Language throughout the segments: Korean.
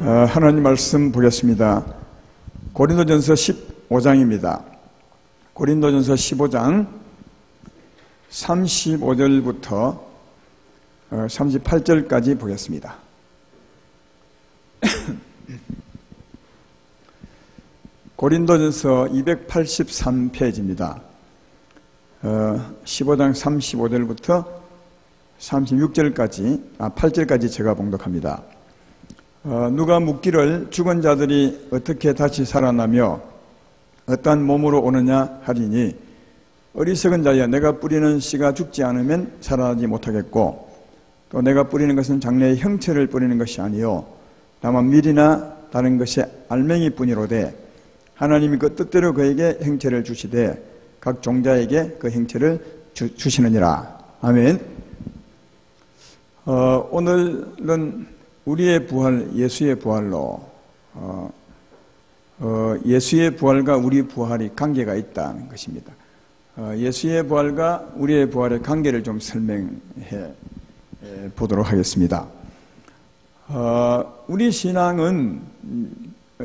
하나님 말씀 보겠습니다. 고린도전서 15장입니다. 고린도전서 15장 35절부터 38절까지 보겠습니다. 고린도전서 283페이지입니다. 15장 35절부터 36절까지, 8절까지 제가 봉독합니다. 누가 묻기를 죽은 자들이 어떻게 다시 살아나며 어떠한 몸으로 오느냐 하리니, 어리석은 자여, 내가 뿌리는 씨가 죽지 않으면 살아나지 못하겠고, 또 내가 뿌리는 것은 장래의 형체를 뿌리는 것이 아니요 다만 밀이나 다른 것의 알맹이 뿐이로되, 하나님이 그 뜻대로 그에게 형체를 주시되 각 종자에게 그 형체를 주시느니라. 아멘. 오늘은 우리의 부활, 예수의 부활로 예수의 부활과 우리 부활이 관계가 있다는 것입니다. 예수의 부활과 우리의 부활의 관계를 좀 설명해 보도록 하겠습니다. 우리 신앙은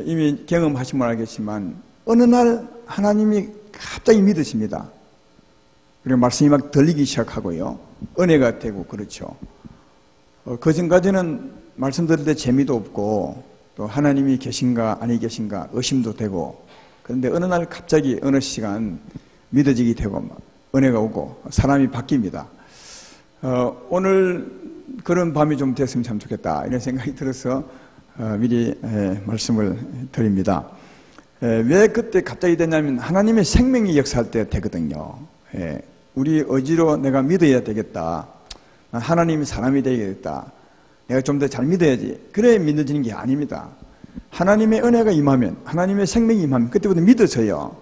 이미 경험하시면 알겠지만 어느 날 하나님이 갑자기 믿으십니다. 그리고 말씀이 막 들리기 시작하고요, 은혜가 되고 그렇죠. 그 전까지는 말씀 들을 때 재미도 없고, 또 하나님이 계신가 아니 계신가 의심도 되고, 그런데 어느 날 갑자기 어느 시간 믿어지게 되고 은혜가 오고 사람이 바뀝니다. 오늘 그런 밤이 좀 됐으면 참 좋겠다, 이런 생각이 들어서 미리 말씀을 드립니다. 왜 그때 갑자기 되냐면, 하나님의 생명이 역사할 때 되거든요. 우리 의지로 내가 믿어야 되겠다, 하나님이 사람이 되겠다, 내가 좀 더 잘 믿어야지, 그래 믿어지는 게 아닙니다. 하나님의 은혜가 임하면, 하나님의 생명이 임하면 그때부터 믿어져요.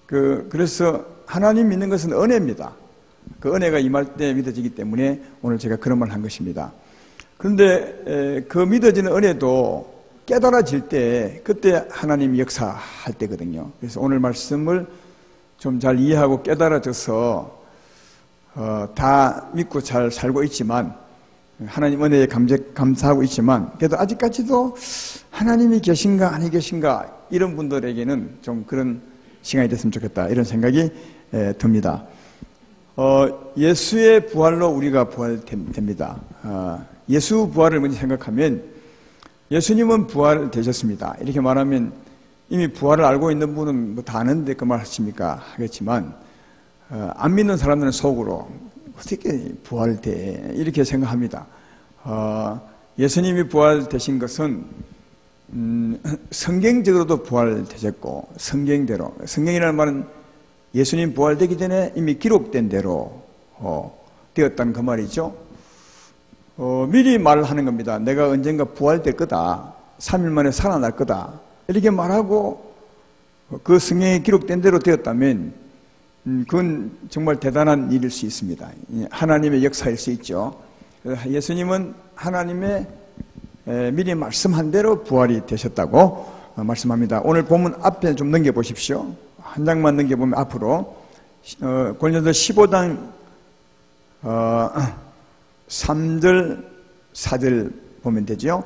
그래서 하나님 믿는 것은 은혜입니다. 그 은혜가 임할 때 믿어지기 때문에 오늘 제가 그런 말을 한 것입니다. 그런데 그 믿어지는 은혜도 깨달아질 때, 그때 하나님이 역사할 때거든요. 그래서 오늘 말씀을 좀 잘 이해하고 깨달아져서 다 믿고 잘 살고 있지만, 하나님 은혜에 감사하고 있지만, 그래도 아직까지도 하나님이 계신가 아니 계신가 이런 분들에게는 좀 그런 시간이 됐으면 좋겠다, 이런 생각이 듭니다. 예수의 부활로 우리가 부활됩니다. 예수 부활을 먼저 생각하면, 예수님은 부활되셨습니다. 이렇게 말하면 이미 부활을 알고 있는 분은 뭐 다 아는데 그 말 하십니까 하겠지만, 안 믿는 사람들은 속으로 어떻게 부활돼, 이렇게 생각합니다. 예수님이 부활되신 것은 성경적으로도 부활되셨고, 성경대로, 성경이라는 말은 예수님 부활되기 전에 이미 기록된 대로 되었다는 그 말이죠. 미리 말하는 겁니다. 내가 언젠가 부활될 거다, 3일 만에 살아날 거다, 이렇게 말하고 그 성경에 기록된 대로 되었다면 그건 정말 대단한 일일 수 있습니다. 하나님의 역사일 수 있죠. 예수님은 하나님의 미리 말씀한 대로 부활이 되셨다고 말씀합니다. 오늘 본문 앞에 좀 넘겨보십시오. 한 장만 넘겨보면 앞으로 고린도서 15장 3절 4절 보면 되죠.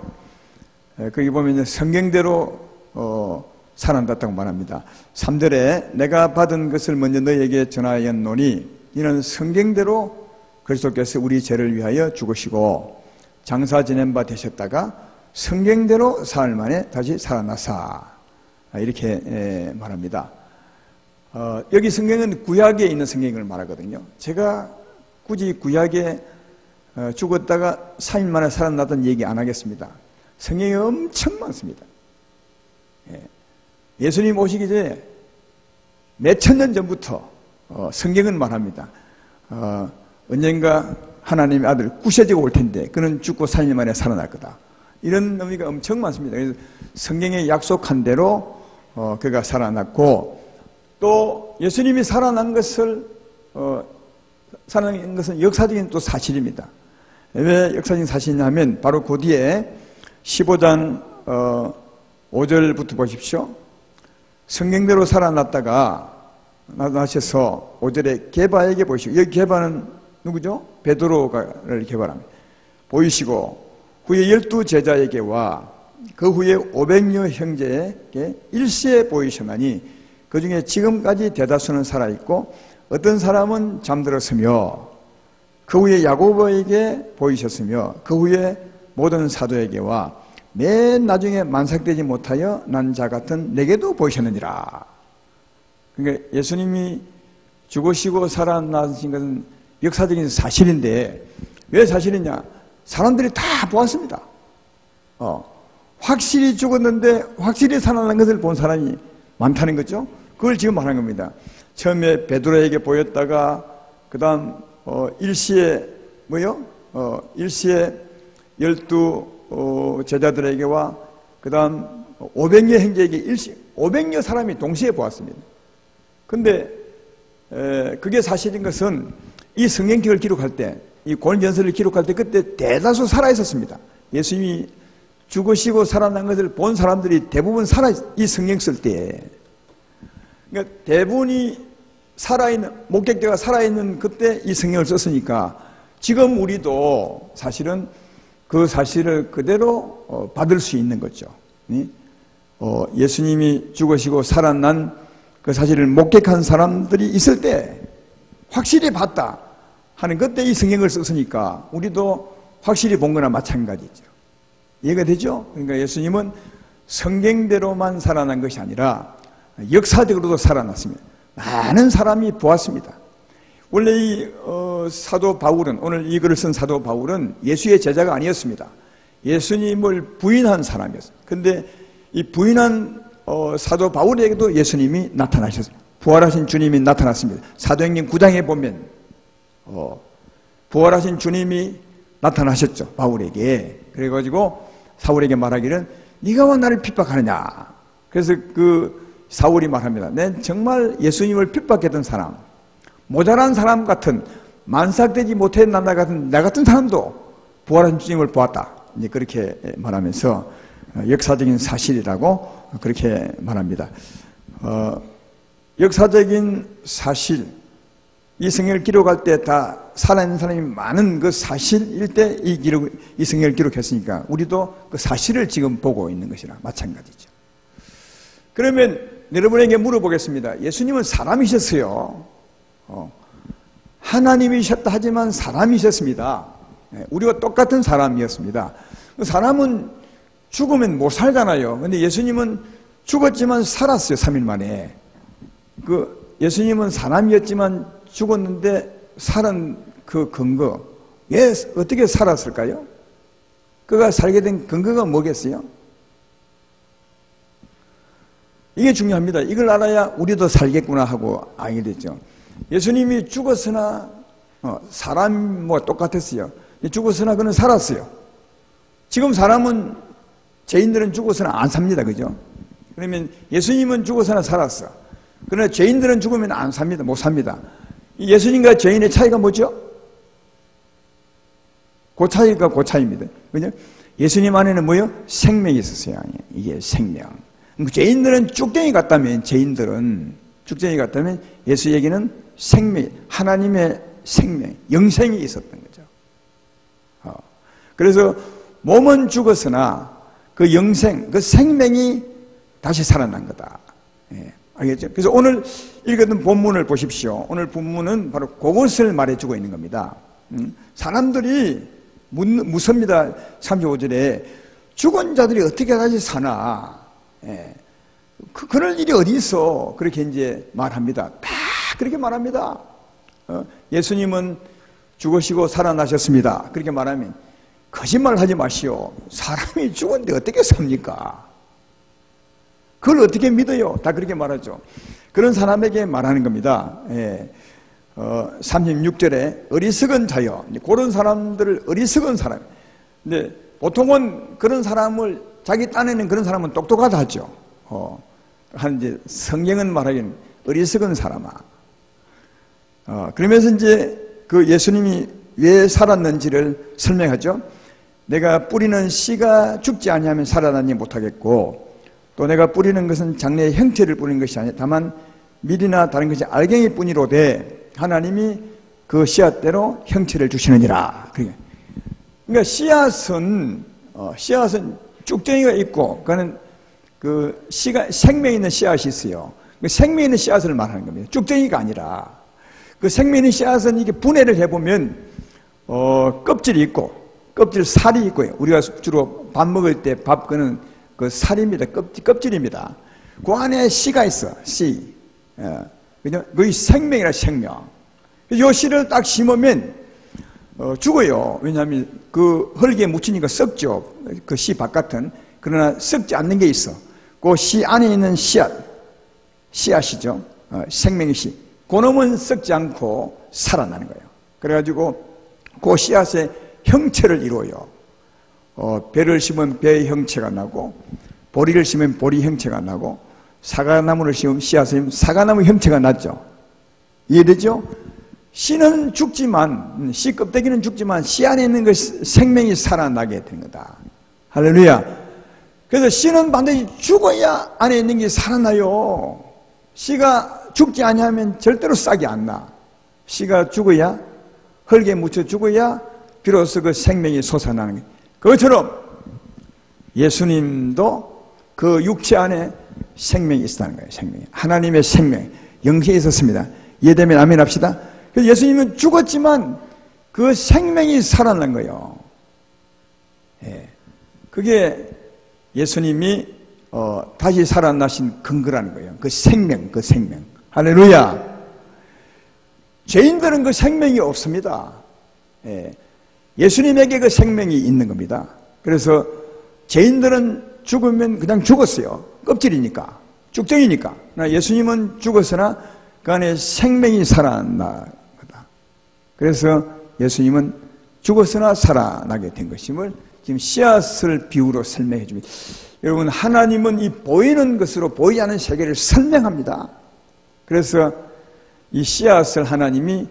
거기 보면 성경대로 살아났다고 말합니다. 3절에 내가 받은 것을 먼저 너에게 전하였노니, 이는 성경대로 그리스도께서 우리 죄를 위하여 죽으시고 장사 지낸 바 되셨다가 성경대로 사흘 만에 다시 살아나사, 이렇게 말합니다. 여기 성경은 구약에 있는 성경을 말하거든요. 제가 굳이 구약에 죽었다가 3일 만에 살아났던 얘기 안 하겠습니다. 성경이 엄청 많습니다. 예수님 오시기 전에 몇천 년 전부터 성경은 말합니다. 언젠가 하나님의 아들 구세주가 올 텐데 그는 죽고 3일 만에 살아날 거다, 이런 의미가 엄청 많습니다. 그래서 성경에 약속한 대로 그가 살아났고, 또 예수님이 살아난 것은 역사적인 또 사실입니다. 왜 역사적인 사실이냐면, 바로 그 뒤에 15장 5절부터 보십시오. 성경대로 살아났다가 나셔서 5절에 게바에게 보이시고, 여기 게바는 누구죠? 베드로를 개발합니다. 보이시고 후에 12 제자에게와 그 후에 500여 형제에게 일시에 보이셨나니 그 중에 지금까지 대다수는 살아있고 어떤 사람은 잠들었으며 그 후에 야고보에게 보이셨으며 그 후에 모든 사도에게와 맨 나중에 만삭되지 못하여 난 자 같은 내게도 보이셨느니라. 그러니까 예수님이 죽으시고 살아나신 것은 역사적인 사실인데 왜 사실이냐? 사람들이 다 보았습니다. 확실히 죽었는데 확실히 살아난 것을 본 사람이 많다는 거죠. 그걸 지금 말하는 겁니다. 처음에 베드로에게 보였다가 그 다음 일시에 일시에 12 제자들에게와 그 다음 500여 형제에게 500여 사람이 동시에 보았습니다. 근데 그게 사실인 것은 이 성경책을 기록할 때, 이 고린전서를 기록할 때 그때 대다수 살아있었습니다. 예수님이 죽으시고 살아난 것을 본 사람들이 대부분 이 성경 쓸 때에, 그러니까 대부분이 살아있는, 목격자가 살아있는 그때 이 성경을 썼으니까 지금 우리도 사실은 그 사실을 그대로 받을 수 있는 거죠. 예수님이 죽으시고 살아난 그 사실을 목격한 사람들이 있을 때 확실히 봤다 하는 그때 이 성경을 썼으니까 우리도 확실히 본 거나 마찬가지죠. 이해가 되죠? 그러니까 예수님은 성경대로만 살아난 것이 아니라 역사적으로도 살아났습니다. 많은 사람이 보았습니다. 원래 이 사도 바울은, 오늘 이 글을 쓴 사도 바울은 예수의 제자가 아니었습니다. 예수님을 부인한 사람이었어요. 근데 이 부인한 사도 바울에게도 예수님이 나타나셨습니다. 부활하신 주님이 나타났습니다. 사도행전 9장에 보면 부활하신 주님이 나타나셨죠. 바울에게. 그래가지고 사울에게 말하기를 네가 왜 나를 핍박하느냐. 그래서 그 사울이 말합니다. 난 정말 예수님을 핍박했던 사람, 모자란 사람 같은, 만삭되지 못한 남자 같은 나 같은 사람도 부활하신 주님을 보았다. 이제 그렇게 말하면서 역사적인 사실이라고 그렇게 말합니다. 역사적인 사실, 이 성경을 기록할 때 다 살아있는 사람이 많은 그 사실일 때 이 성경을 기록했으니까 우리도 그 사실을 지금 보고 있는 것이랑 마찬가지죠. 그러면 여러분에게 물어보겠습니다. 예수님은 사람이셨어요. 하나님이셨다 하지만 사람이셨습니다. 우리와 똑같은 사람이었습니다. 사람은 죽으면 못 살잖아요. 근데 예수님은 죽었지만 살았어요. 3일 만에. 예수님은 사람이었지만 죽었는데 살은 그 근거, 왜 어떻게 살았을까요? 그가 살게 된 근거가 뭐겠어요? 이게 중요합니다. 이걸 알아야 우리도 살겠구나 하고 알게 되죠. 예수님이 죽었으나 사람과 똑같았어요. 죽었으나 그는 살았어요. 지금 사람은, 죄인들은 죽어서는 안 삽니다. 그죠? 그러면 예수님은 죽어서나 살았어. 그러나 죄인들은 죽으면 안 삽니다. 못 삽니다. 예수님과 죄인의 차이가 뭐죠? 그 차이가 그 차이입니다. 그죠? 예수님 안에는 뭐요? 생명이 있었어요. 이게 생명. 죄인들은 쭉쟁이 같다면, 쭉쟁이 같다면 예수에게는 생명, 하나님의 생명, 영생이 있었던 거죠. 그래서 몸은 죽었으나 그 영생, 그 생명이 다시 살아난 거다. 예, 알겠죠? 그래서 오늘 읽었던 본문을 보십시오. 오늘 본문은 바로 그것을 말해주고 있는 겁니다. 사람들이 묻습니다. 35절에 죽은 자들이 어떻게 다시 사나? 예, 그럴 일이 어디 있어? 그렇게 이제 말합니다. 다 그렇게 말합니다. 예수님은 죽으시고 살아나셨습니다. 그렇게 말하면 거짓말 하지 마시오. 사람이 죽었는데 어떻게 삽니까? 그걸 어떻게 믿어요? 다 그렇게 말하죠. 그런 사람에게 말하는 겁니다. 예. 36절에 어리석은 자여, 그런 사람들을 어리석은 사람. 근데 보통은 그런 사람을 자기 딴에는 그런 사람은 똑똑하다 하죠. 한 이제 성경은 말하기는 어리석은 사람아. 그러면서 이제 그 예수님이 왜 살았는지를 설명하죠. 내가 뿌리는 씨가 죽지 아니하면 살아나지 못하겠고, 또 내가 뿌리는 것은 장래의 형체를 뿌리는 것이 아니라 다만 밀이나 다른 것이 알갱이 뿐이로되 하나님이 그 씨앗대로 형체를 주시느니라. 그러니까 씨앗은 쭉정이가 있고, 그거는 그 생명 있는 씨앗이 있어요. 그 생명 있는 씨앗을 말하는 겁니다. 쭉정이가 아니라. 그 생명 있는 씨앗은 이게 분해를 해보면, 껍질이 있고, 껍질 살이 있고요. 우리가 주로 밥 먹을 때 밥 그는 그 살입니다. 껍질입니다. 그 안에 씨가 있어, 씨. 그죠? 그게 생명이라 생명. 이 씨를 딱 심으면, 죽어요. 왜냐하면 그 흙에 묻히니까 썩죠. 그 씨 바깥은. 그러나 썩지 않는 게 있어. 그 씨 안에 있는 씨앗이죠. 생명의 씨. 그놈은 썩지 않고 살아나는 거예요. 그래가지고 그 씨앗의 형체를 이루어요. 배를 심으면 배의 형체가 나고, 보리를 심으면 보리 형체가 나고, 사과나무를 심으면 씨앗을 심으면 사과나무 형체가 나죠. 이해되죠? 씨는 죽지만, 씨 껍데기는 죽지만 씨 안에 있는 그 생명이 살아나게 되는 거다. 할렐루야. 그래서 씨는 반드시 죽어야 안에 있는 게 살아나요. 씨가 죽지 않으면 절대로 싹이 안 나. 씨가 죽어야, 흙에 묻혀 죽어야 비로소 그 생명이 솟아나는 거예요. 그것처럼 예수님도 그 육체 안에 생명이 있었다는 거예요. 생명이. 하나님의 생명, 영생이 있었습니다. 이해되면 아멘 합시다. 그래서 예수님은 죽었지만 그 생명이 살아난 거예요. 예. 그게 예수님이 다시 살아나신 근거라는 거예요. 그 생명, 그 생명. 할렐루야. 죄인들은 그 생명이 없습니다. 예. 예수님에게 그 생명이 있는 겁니다. 그래서 죄인들은 죽으면 그냥 죽었어요. 껍질이니까, 쭉정이니까. 그러나 예수님은 죽었으나 그 안에 생명이 살아나 거다. 그래서 예수님은 죽었으나 살아나게 된 것임을 지금 씨앗을 비유로 설명해 줍니다. 여러분, 하나님은 이 보이는 것으로 보이지 않는 세계를 설명합니다. 그래서 이 씨앗을 하나님이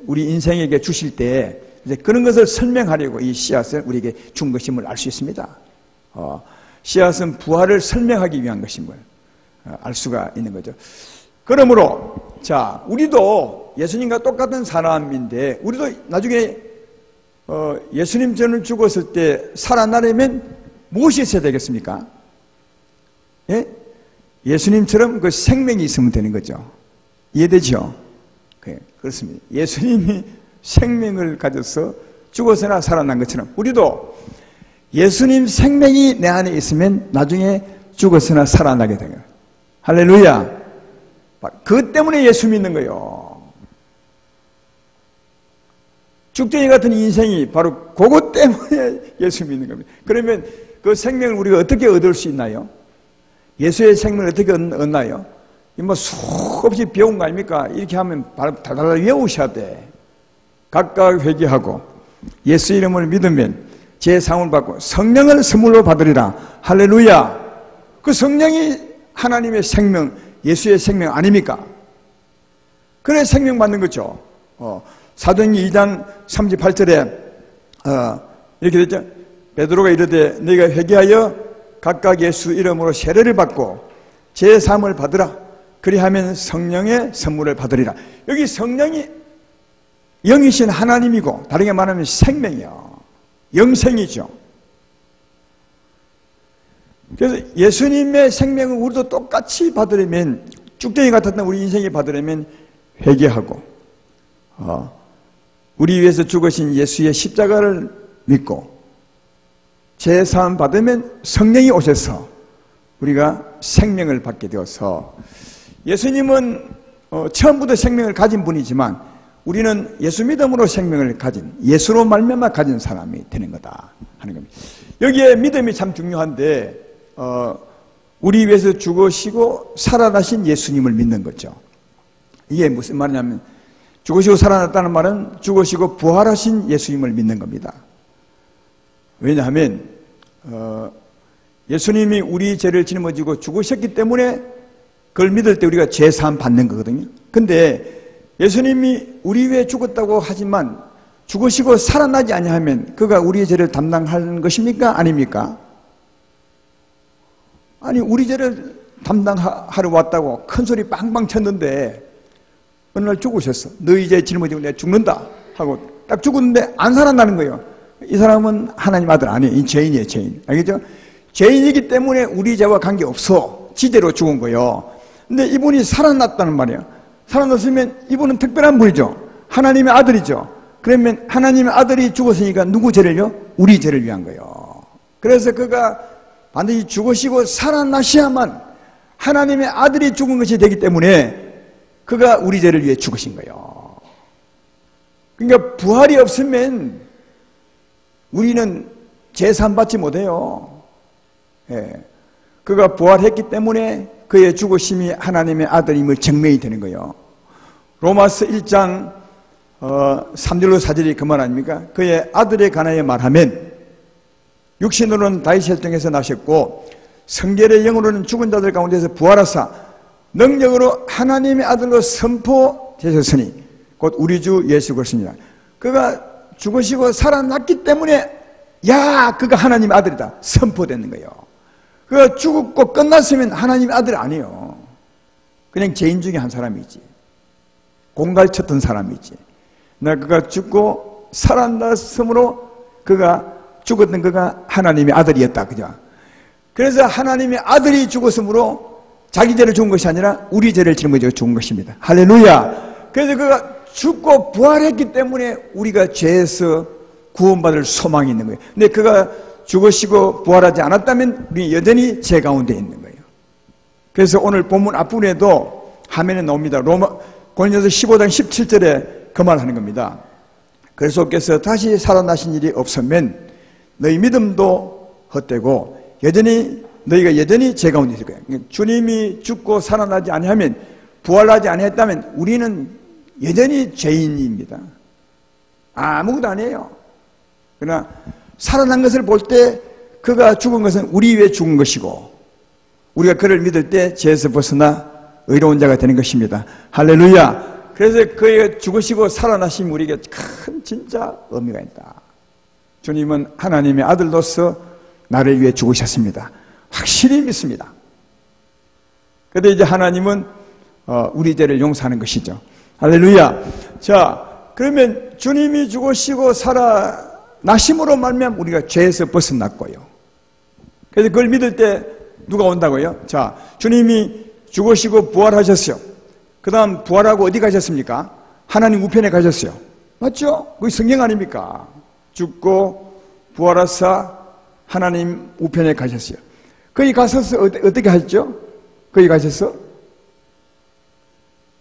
우리 인생에게 주실 때 이제 그런 것을 설명하려고 이 씨앗을 우리에게 준 것임을 알 수 있습니다. 씨앗은 부활을 설명하기 위한 것임을 알 수가 있는 거죠. 그러므로 자, 우리도 예수님과 똑같은 사람인데 우리도 나중에 예수님 전을 죽었을 때 살아나려면 무엇이 있어야 되겠습니까? 예? 예수님처럼 그 생명이 있으면 되는 거죠. 이해되죠? 그렇습니다. 예수님이 생명을 가져서 죽어서나 살아난 것처럼 우리도 예수님 생명이 내 안에 있으면 나중에 죽어서나 살아나게 돼요. 할렐루야. 그것 때문에 예수 믿는 거예요. 죽쟁이 같은 인생이 바로 그것 때문에 예수 믿는 겁니다. 그러면 그 생명을 우리가 어떻게 얻을 수 있나요? 예수의 생명을 어떻게 얻나요? 뭐 수없이 배운 거 아닙니까? 이렇게 하면 바로 달달 외우셔야 돼. 각각 회개하고 예수 이름을 믿으면 제사함을 받고 성령을 선물로 받으리라. 할렐루야. 그 성령이 하나님의 생명, 예수의 생명 아닙니까? 그래 생명 받는 거죠. 사도행전 2장 38절에 이렇게 됐죠. 베드로가 이르되 너희가 회개하여 각각 예수 이름으로 세례를 받고 제사함을 받으라. 그리하면 성령의 선물을 받으리라. 여기 성령이 영이신 하나님이고 다르게 말하면 생명이요. 영생이죠. 그래서 예수님의 생명을 우리도 똑같이 받으려면 쭉정이 같았던 우리 인생이 받으려면 회개하고 우리 위해서 죽으신 예수의 십자가를 믿고 제사함 받으면 성령이 오셔서 우리가 생명을 받게 되어서 예수님은 처음부터 생명을 가진 분이지만 우리는 예수 믿음으로 생명을 가진 예수로 말미암아 가진 사람이 되는 거다 하는 겁니다. 여기에 믿음이 참 중요한데 우리 위해서 죽으시고 살아나신 예수님을 믿는 거죠. 이게 무슨 말이냐면 죽으시고 살아났다는 말은 죽으시고 부활하신 예수님을 믿는 겁니다. 왜냐하면 예수님이 우리 죄를 짊어지고 죽으셨기 때문에 그걸 믿을 때 우리가 죄사함 받는 거거든요. 근데 예수님이 우리 위해 죽었다고 하지만 죽으시고 살아나지 아니하면 그가 우리의 죄를 담당하는 것입니까? 아닙니까? 아니 우리 죄를 담당하러 왔다고 큰 소리 빵빵 쳤는데 어느 날 죽으셨어. 너희 죄 짊어지고 내가 죽는다 하고 딱 죽었는데 안 살아나는 거예요. 이 사람은 하나님 아들 아니에요. 이 죄인이에요, 죄인. 알겠죠? 죄인이기 때문에 우리 죄와 관계없어. 지대로 죽은 거예요. 근데 이분이 살아났다는 말이에요. 살아났으면 이분은 특별한 분이죠. 하나님의 아들이죠. 그러면 하나님의 아들이 죽었으니까 누구 죄를요? 우리 죄를 위한 거예요. 그래서 그가 반드시 죽으시고 살아나셔야만 하나님의 아들이 죽은 것이 되기 때문에 그가 우리 죄를 위해 죽으신 거예요. 그러니까 부활이 없으면 우리는 제산 받지 못해요. 예. 그가 부활했기 때문에 그의 죽으심이 하나님의 아들임을 증명이 되는 거예요. 로마서 1장 3절로 4절이 그 말 아닙니까? 그의 아들에 관하여 말하면 육신으로는 다윗의 혈통에서 나셨고 성결의 영으로는 죽은 자들 가운데서 부활하사 능력으로 하나님의 아들로 선포되셨으니 곧 우리 주 예수 그리스도니라. 그가 죽으시고 살아났기 때문에 야 그가 하나님의 아들이다 선포되는 거예요. 그가 죽고 끝났으면 하나님의 아들 아니에요. 그냥 죄인 중에 한 사람이지. 공갈 쳤던 사람이지. 그가 죽고 살아났으므로 그가 죽었던 그가 하나님의 아들이었다. 그죠? 그래서 하나님의 아들이 죽었으므로 자기 죄를 죽은 것이 아니라 우리 죄를 짊어지고 죽은 것입니다. 할렐루야. 그래서 그가 죽고 부활했기 때문에 우리가 죄에서 구원받을 소망이 있는 거예요. 근데 그가 죽으시고 부활하지 않았다면 우리 여전히 죄 가운데 있는 거예요. 그래서 오늘 본문 앞부분에도 화면에 나옵니다. 고린도서 15장 17절에 그 말하는 겁니다. 그리스도께서 다시 살아나신 일이 없으면 너희 믿음도 헛되고 너희가 여전히 죄 가운데 있을 거예요. 주님이 죽고 살아나지 아니하면 부활하지 아니했다면 우리는 여전히 죄인입니다. 아무것도 아니에요. 그러나 살아난 것을 볼 때 그가 죽은 것은 우리 위해 죽은 것이고 우리가 그를 믿을 때 죄에서 벗어나 의로운 자가 되는 것입니다. 할렐루야. 그래서 그의 죽으시고 살아나신 우리에게 큰 진짜 의미가 있다. 주님은 하나님의 아들로서 나를 위해 죽으셨습니다. 확실히 믿습니다. 그런데 이제 하나님은 우리 죄를 용서하는 것이죠. 할렐루야. 자, 그러면 주님이 죽으시고 살아나심으로 말미암아 우리가 죄에서 벗어났고요. 그래서 그걸 믿을 때 누가 온다고요? 자, 주님이 죽으시고 부활하셨어요. 그 다음 부활하고 어디 가셨습니까? 하나님 우편에 가셨어요. 맞죠? 그게 성경 아닙니까? 죽고 부활하사 하나님 우편에 가셨어요. 거기 가셔서 어떻게 하셨죠? 거기 가셔서?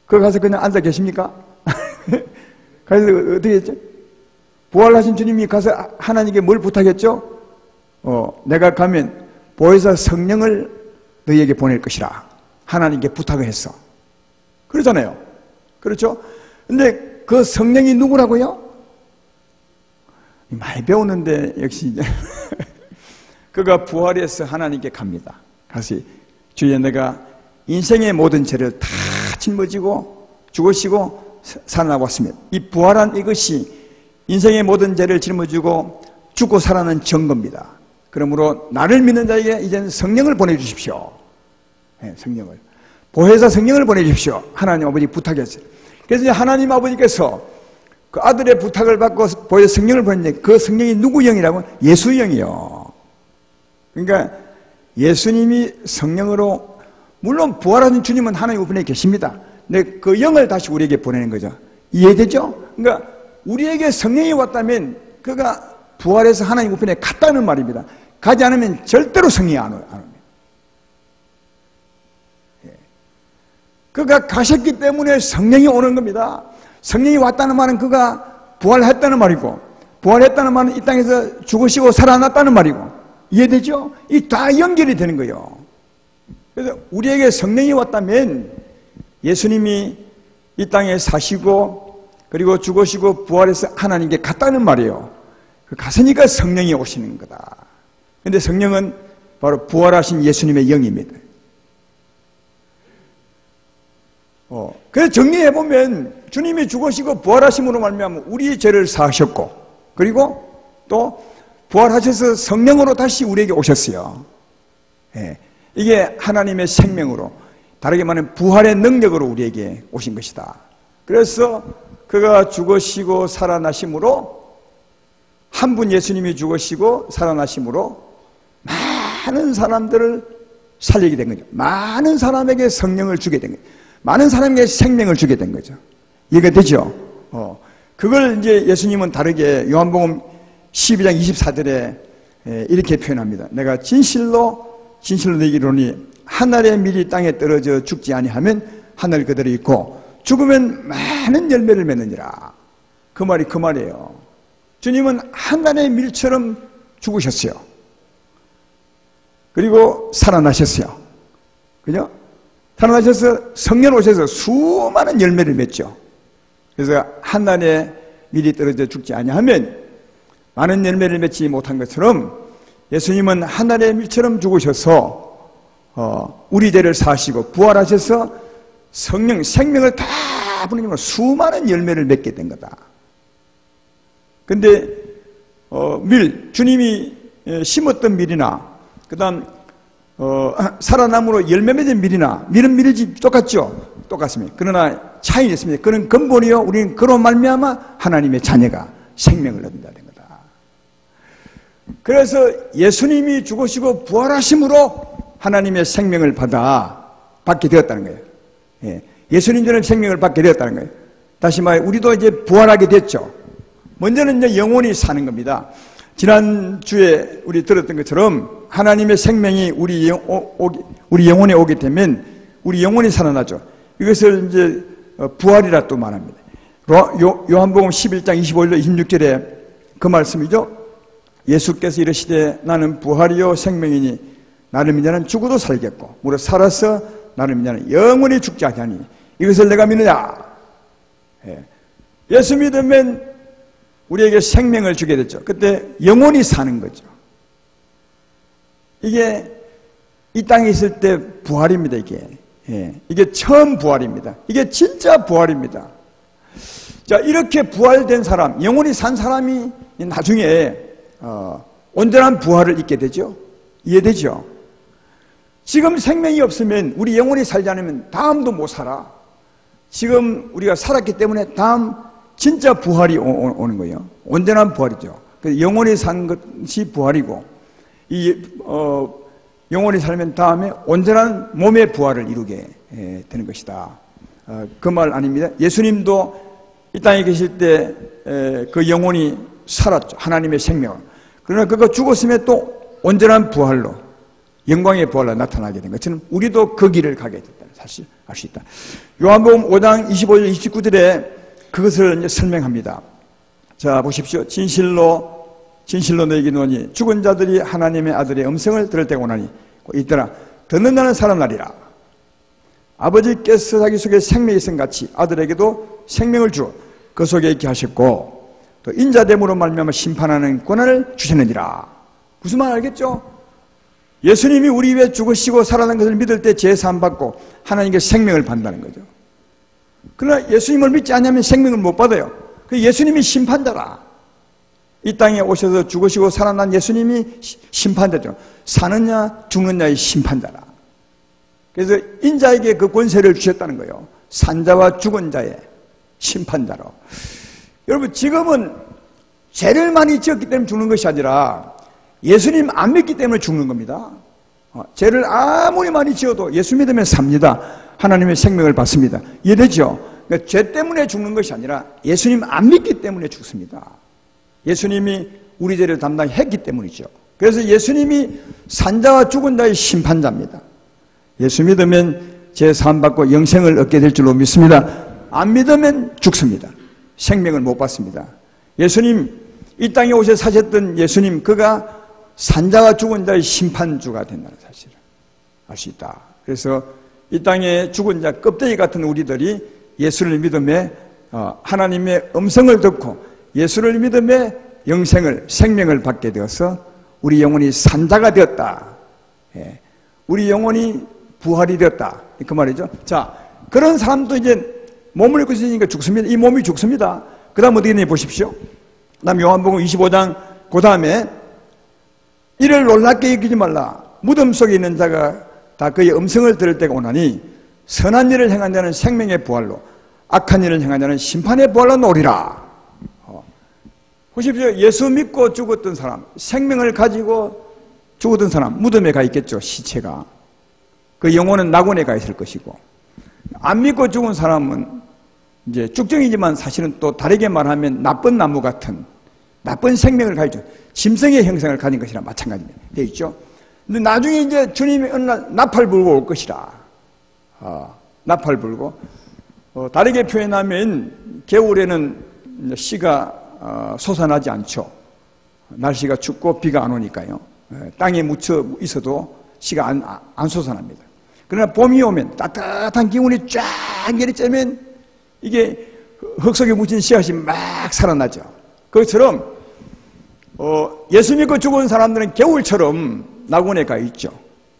거기 가서 그냥 앉아 계십니까? 가서 어떻게 했죠? 부활하신 주님이 가서 하나님께 뭘 부탁했죠? 내가 가면 보혜사 성령을 너희에게 보낼 것이라 하나님께 부탁을 했어. 그러잖아요. 그렇죠? 근데 그 성령이 누구라고요? 많이 배우는데 역시 그가 부활해서 하나님께 갑니다. 가서 주여 내가 인생의 모든 죄를 다 짊어지고 죽으시고 살아나왔으면 이 부활한 이것이 인생의 모든 죄를 짊어지고 죽고 살아난 증거입니다. 그러므로 나를 믿는 자에게 이제는 성령을 보내주십시오. 네, 성령을. 보혜사 성령을 보내주십시오. 하나님 아버지 부탁했어요. 그래서 이제 하나님 아버지께서 그 아들의 부탁을 받고 보혜사 성령을 보냈는데 그 성령이 누구 영이라고? 예수 영이요. 그러니까 예수님이 성령으로 물론 부활하신 주님은 하나님 우편에 계십니다. 근데 그 영을 다시 우리에게 보내는 거죠. 이해되죠? 그러니까 우리에게 성령이 왔다면 그가 부활해서 하나님 우편에 갔다는 말입니다. 가지 않으면 절대로 성령이 안 옵니다. 그가 가셨기 때문에 성령이 오는 겁니다. 성령이 왔다는 말은 그가 부활했다는 말이고 부활했다는 말은 이 땅에서 죽으시고 살아났다는 말이고 이해되죠? 이 다 연결이 되는 거예요. 그래서 우리에게 성령이 왔다면 예수님이 이 땅에 사시고 그리고 죽으시고 부활해서 하나님께 갔다는 말이에요. 갔으니까 성령이 오시는 거다. 그런데 성령은 바로 부활하신 예수님의 영입니다. 그래서 정리해보면 주님이 죽으시고 부활하심으로 말미암아 우리의 죄를 사하셨고 그리고 또 부활하셔서 성령으로 다시 우리에게 오셨어요. 예, 이게 하나님의 생명으로 다르게 말하면 부활의 능력으로 우리에게 오신 것이다. 그래서 그가 죽으시고 살아나심으로 한 분 예수님이 죽으시고 살아나심으로 많은 사람들을 살리게 된 거죠. 많은 사람에게 성령을 주게 된 거죠. 많은 사람에게 생명을 주게 된 거죠. 이해가 되죠? 그걸 이제 예수님은 다르게 요한복음 12장 24절에 이렇게 표현합니다. 내가 진실로 너에게 이르노니 하늘의 밀이 땅에 떨어져 죽지 아니하면 하늘 그대로 있고 죽으면 많은 열매를 맺느니라. 그 말이 그 말이에요. 주님은 하늘의 밀처럼 죽으셨어요. 그리고 살아나셨어요. 그죠? 살아나셔서 성령 오셔서 수많은 열매를 맺죠. 그래서 하늘의 밀이 떨어져 죽지 아니하면 많은 열매를 맺지 못한 것처럼 예수님은 하늘의 밀처럼 죽으셔서 우리 죄를 사시고 부활하셔서 성령, 생명을 다 부르는 수많은 열매를 맺게 된 거다. 근데 주님이 심었던 밀이나 그 다음 살아남으로 열매 맺은 밀이나 밀은 밀이지 똑같죠? 똑같습니다. 그러나 차이는 있습니다. 그런 근본이요, 우리는 그로 말미암아 하나님의 자녀가 생명을 얻는다 된 거다. 그래서 예수님이 죽으시고 부활하심으로 하나님의 생명을 받게 되었다는 거예요. 예수님처럼 생명을 받게 되었다는 거예요. 다시 말해 우리도 이제 부활하게 됐죠. 먼저는 이제 영원히 사는 겁니다. 지난주에 우리 들었던 것처럼 하나님의 생명이 우리 영혼에 오게 되면 우리 영혼이 살아나죠. 이것을 이제 부활이라 또 말합니다. 요한복음 11장 25절로 26절에 그 말씀이죠. 예수께서 이르시되 나는 부활이요 생명이니 나를 믿는 자는 죽어도 살겠고 무릇 살아서 나를 믿는 자는 영원히 죽지 아니하니 이것을 내가 믿느냐. 예수 믿으면 우리에게 생명을 주게 됐죠. 그때 영원히 사는 거죠. 이게 이 땅에 있을 때 부활입니다. 이게 처음 부활입니다. 이게 진짜 부활입니다. 자, 이렇게 부활된 사람, 영원히 산 사람이 나중에 온전한 부활을 잊게 되죠. 이해되죠? 지금 생명이 없으면 우리 영원히 살지 않으면 다음도 못 살아. 지금 우리가 살았기 때문에 다음 진짜 부활이 오는 거예요. 온전한 부활이죠. 영원히 산 것이 부활이고 영원히 살면 다음에 온전한 몸의 부활을 이루게 되는 것이다. 그 말 아닙니다. 예수님도 이 땅에 계실 때 그 영혼이 살았죠. 하나님의 생명. 그러나 그가 죽었음에 또 온전한 부활로 영광의 부활로 나타나게 된 것처럼 우리도 그 길을 가게 됐다는 사실 알 수 있다. 요한복음 5장 25절 29절에 그것을 이제 설명합니다. 자, 보십시오. 진실로 너에게 이르노니 죽은 자들이 하나님의 아들의 음성을 들을 때가 오나니 있더라. 듣는 자는 살아나리라. 아버지께서 자기 속에 생명이 있음 같이 아들에게도 생명을 주어 그 속에 있게 하셨고 또 인자됨으로 말미암아 심판하는 권한을 주셨느니라. 무슨 말 알겠죠? 예수님이 우리 위해 죽으시고 살아난 것을 믿을 때 제사함 받고 하나님께 생명을 받는다는 거죠. 그러나 예수님을 믿지 않으면 생명을 못 받아요. 그 예수님이 심판자라. 이 땅에 오셔서 죽으시고 살아난 예수님이 심판자죠. 사느냐 죽느냐의 심판자라. 그래서 인자에게 그 권세를 주셨다는 거예요. 산자와 죽은 자의 심판자로. 여러분, 지금은 죄를 많이 지었기 때문에 죽는 것이 아니라 예수님 안 믿기 때문에 죽는 겁니다. 죄를 아무리 많이 지어도 예수 믿으면 삽니다. 하나님의 생명을 받습니다. 이해되죠? 그러니까 죄 때문에 죽는 것이 아니라 예수님 안 믿기 때문에 죽습니다. 예수님이 우리 죄를 담당했기 때문이죠. 그래서 예수님이 산자와 죽은 자의 심판자입니다. 예수 믿으면 죄 사함 받고 영생을 얻게 될 줄로 믿습니다. 안 믿으면 죽습니다. 생명을 못 받습니다. 예수님, 이 땅에 오셔서 사셨던 예수님, 그가 산자와 죽은 자의 심판주가 된다는 사실을 알 수 있다. 그래서 이 땅에 죽은 자 껍데기 같은 우리들이 예수를 믿음에 하나님의 음성을 듣고 예수를 믿음에 영생을, 생명을 받게 되어서 우리 영혼이 산자가 되었다. 우리 영혼이 부활이 되었다. 그 말이죠. 자, 그런 사람도 이제 몸을 입고 있으니까 죽습니다. 이 몸이 죽습니다. 그 다음 어떻게 되냐 보십시오. 그 다음 요한복음 25장 그 다음에 이를 놀랍게 여기지 말라. 무덤 속에 있는 자가 다 그의 음성을 들을 때가 오나니 선한 일을 행한 자는 생명의 부활로 악한 일을 행한 자는 심판의 부활로 노리라. 보십시오. 예수 믿고 죽었던 사람, 생명을 가지고 죽었던 사람, 무덤에 가 있겠죠, 시체가. 그 영혼은 낙원에 가 있을 것이고, 안 믿고 죽은 사람은 이제 쭉정이지만 사실은 또 다르게 말하면 나쁜 나무 같은 나쁜 생명을 가지고 짐승의 형상을 가진 것이랑 마찬가지입니다. 되어 있죠. 근데 나중에 이제 주님이 어느 날 나팔 불고 올 것이라. 나팔 불고. 다르게 표현하면 겨울에는 씨가 솟아나지 않죠. 날씨가 춥고 비가 안 오니까요. 땅에 묻혀 있어도 씨가 안 솟아납니다. 그러나 봄이 오면 따뜻한 기운이 쫙 내리쬐면 이게 흙 속에 묻힌 씨앗이 막 살아나죠. 그것처럼 예수 믿고 죽은 사람들은 겨울처럼 낙원에 가 있죠.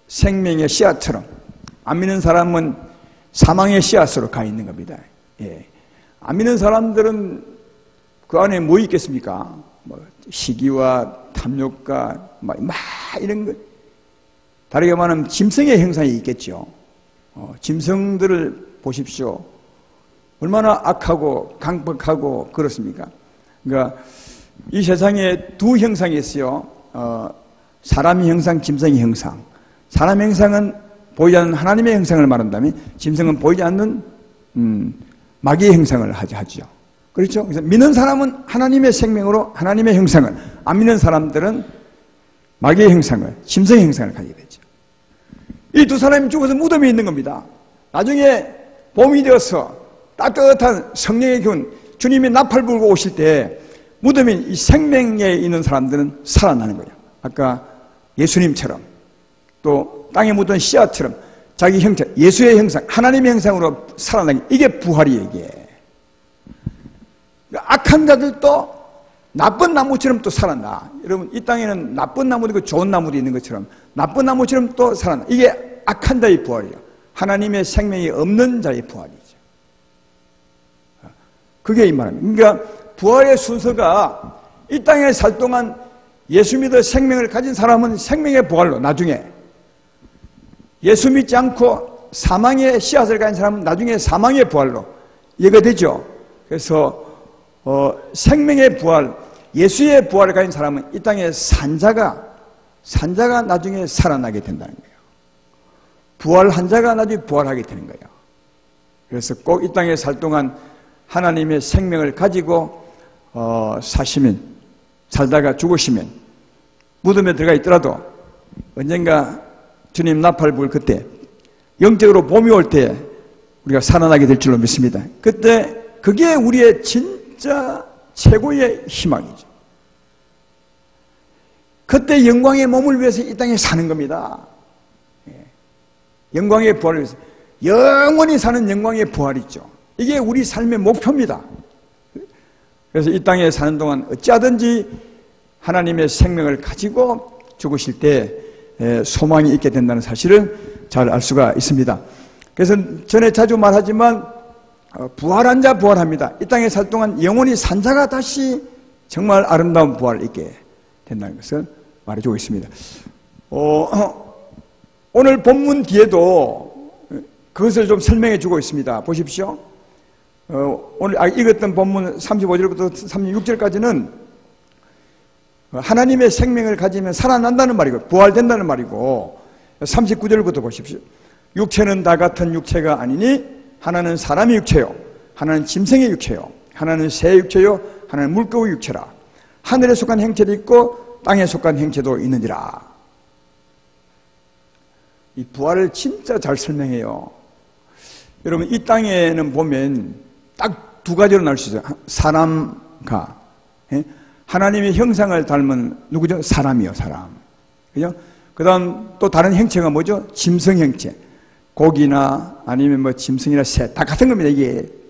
생명의 씨앗처럼. 안 믿는 사람은 사망의 씨앗으로 가 있는 겁니다. 예. 안 믿는 사람들은 그 안에 뭐 있겠습니까? 시기와 탐욕과 막 이런 것. 다르게 말하면 짐승의 형상이 있겠죠. 짐승들을 보십시오. 얼마나 악하고 강박하고 그렇습니까? 그러니까 이 세상에 두 형상이 있어요. 사람의 형상, 짐승의 형상. 사람의 형상은 보이지 않는 하나님의 형상을 말한다면 짐승은 보이지 않는 마귀의 형상을 하죠. 그렇죠? 그래서 믿는 사람은 하나님의 생명으로 하나님의 형상을, 안 믿는 사람들은 마귀의 형상을, 짐승의 형상을 가지게 되죠. 이 두 사람이 죽어서 무덤에 있는 겁니다. 나중에 봄이 되어서 따뜻한 성령의 기운, 주님이 나팔 불고 오실 때 무덤에 이 생명에 있는 사람들은 살아나는 거예요. 아까 예수님처럼 또 땅에 묻은 씨앗처럼 자기 형체, 예수의 형상, 하나님의 형상으로 살아나기. 이게 부활이에요, 이게. 악한 자들도 나쁜 나무처럼 또 살아나. 여러분, 이 땅에는 나쁜 나무도 있고 좋은 나무도 있는 것처럼 나쁜 나무처럼 또 살아나. 이게 악한 자의 부활이에요. 하나님의 생명이 없는 자의 부활이죠. 그게 이 말입니다. 그러니까 부활의 순서가 이 땅에 살 동안 예수 믿어 생명을 가진 사람은 생명의 부활로, 나중에 예수 믿지 않고 사망의 씨앗을 가진 사람은 나중에 사망의 부활로 이해가 되죠. 그래서 생명의 부활, 예수의 부활을 가진 사람은 이 땅에 산자가 나중에 살아나게 된다는 거예요. 부활한 자가 나중에 부활하게 되는 거예요. 그래서 꼭 이 땅에 살 동안 하나님의 생명을 가지고 사시면, 살다가 죽으시면, 무덤에 들어가 있더라도 언젠가 주님 나팔 불 그때, 영적으로 봄이 올 때 우리가 살아나게 될 줄로 믿습니다. 그때 그게 우리의 진짜 최고의 희망이죠. 그때 영광의 몸을 위해서 이 땅에 사는 겁니다. 영광의 부활을 위해서 영원히 사는 영광의 부활이죠. 이게 우리 삶의 목표입니다. 그래서 이 땅에 사는 동안 어찌하든지 하나님의 생명을 가지고 죽으실 때 소망이 있게 된다는 사실을 잘 알 수가 있습니다. 그래서 전에 자주 말하지만 부활한 자 부활합니다. 이 땅에 살 동안 영원히 산 자가 다시 정말 아름다운 부활을 있게 된다는 것을 말해주고 있습니다. 오늘 본문 뒤에도 그것을 좀 설명해 주고 있습니다. 보십시오. 오늘 읽었던 본문 35절부터 36절까지는 하나님의 생명을 가지면 살아난다는 말이고 부활된다는 말이고, 39절부터 보십시오. 육체는 다 같은 육체가 아니니 하나는 사람의 육체요, 하나는 짐승의 육체요, 하나는 새의 육체요, 하나는 물고기 육체라. 하늘에 속한 행체도 있고 땅에 속한 행체도 있느니라. 이 부활을 진짜 잘 설명해요. 여러분, 이 땅에는 보면 딱 두 가지로 나올 수 있어요. 사람과 하나님의 형상을 닮은 누구죠? 사람이요, 사람. 그죠? 그 다음 또 다른 형체가 뭐죠? 짐승 형체. 고기나 아니면 뭐 짐승이나 새, 다 같은 겁니다.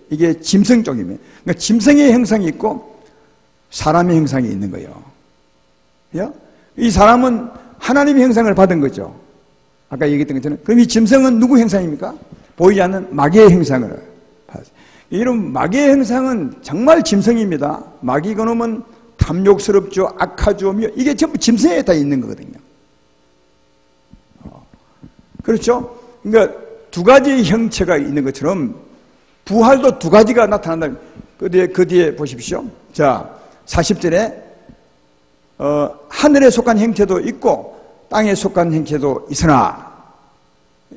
이게 짐승 쪽이면. 그러니까 짐승의 형상이 있고 사람의 형상이 있는 거예요. 그죠? 이 사람은 하나님의 형상을 받은 거죠. 아까 얘기했던 것처럼. 그럼 이 짐승은 누구 형상입니까? 보이지 않는 마귀의 형상을 받았어요. 이런 마귀의 형상은 정말 짐승입니다. 마귀 그놈은 탐욕스럽죠, 악하죠, 이게 전부 짐승에 다 있는 거거든요. 그렇죠? 그러니까 두 가지 형체가 있는 것처럼 부활도 두 가지가 나타난다. 그 뒤에 보십시오. 자, 40절에 하늘에 속한 형체도 있고 땅에 속한 형체도 있으나,